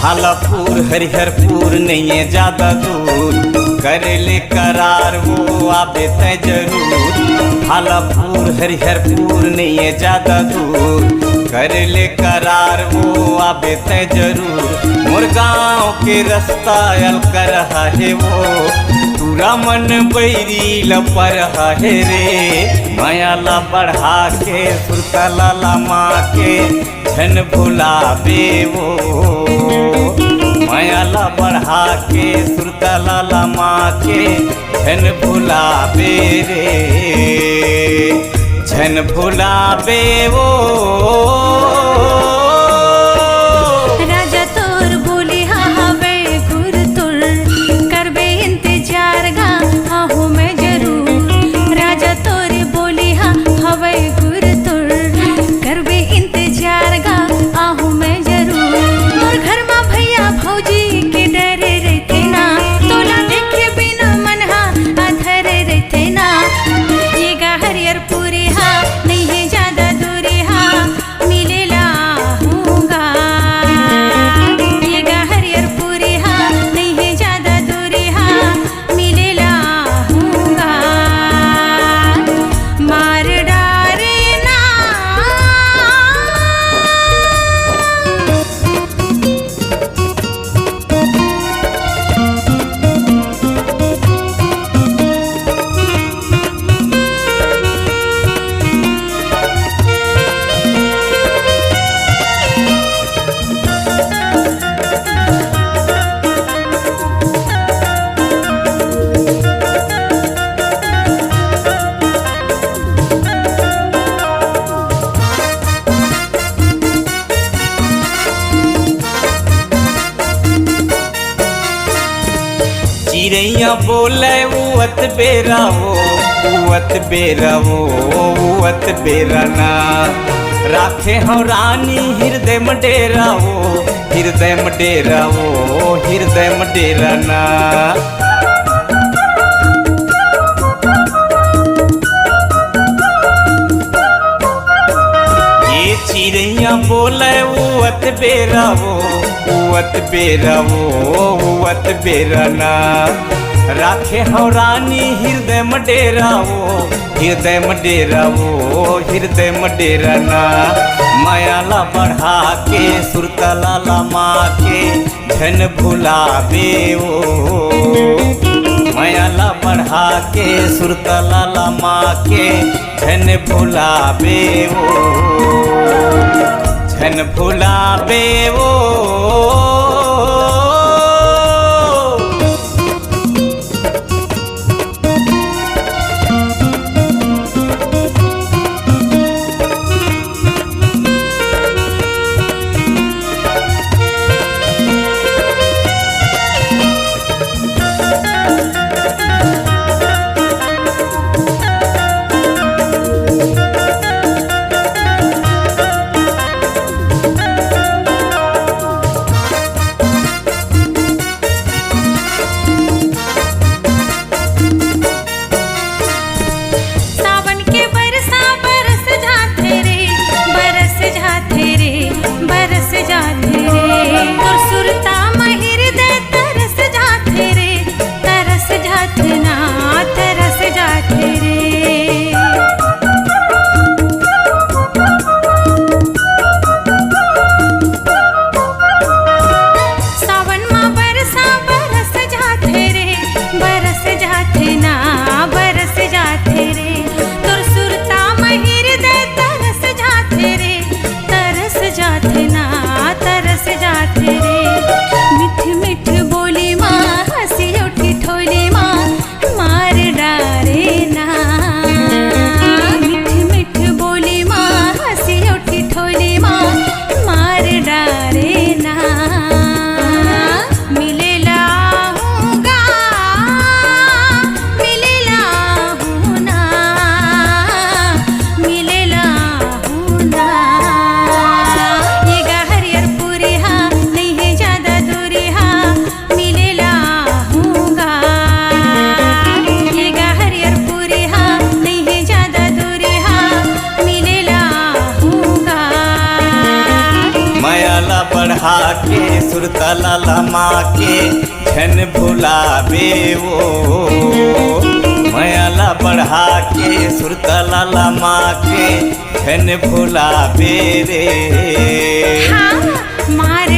हालापुर हरिहरपुर नहीं है ज्यादा दूर, कर ले करार वो आबे तय जरूर। हालापुर हरिहरपुर नहीं है ज्यादा दूर, कर ले करार वो आबे तय जरूर। मोर गाँव के रास्ता अल कर है वो, पूरा मन बैरी लपर है रे। मायाला बढ़ा के सुरतला लमा के झन भुलाबे वो, मायाला बढ़ा के सुरतला लमा के झन भुलाबे रे, झन भुलाबे वो। राजा तोर बोली हाँ हवे गुर तुर, करबे इंतजार गा आहू मैं जरूर। राजा तोर बोली हाँ हवे गुर तुर, करबे इंतजार गा आहू मैं जरूर। मोर घर मा भैया भौजी के डरे रहते ना, तोला देखे बिना मन हा अधर रहते ना। ये गा हरिहरपुरी हा नहीं है ज्यादा दूरी हा, मिलेला हूँगा। ये गा हरिहरपुरी हा नहीं है ज्यादा दूरी हा, मिलेला हूँगा। मार डारे ना चिड़ैया बोले उवत बेरा वो, उवत बेरा वो, उवत बेरा ना। राखे हो रानी हृदय में डेरा वो, हृदय में डेरा वो, हृदय में डेरा ना। ये चिड़ैया बोले उवत बेरा वो, उवत बेरा वो, उवत बेरा ना। राखे हो रानी हृदय में डेरा वो, हृदय में डेरा वो, हृदय में डेरा ना। मायाला बढ़ा के सुरतला लमा के झन भुलाबे वो, मायाला बढ़ा के सुरतला लमा के झन भुलाबे वो, झन भुलाबे वो। बढ़ा के सुरतला लमा के छन भुलावे वो मायाला बढ़ा के सुरतला लमा के छन भुलावे रे हाँ मार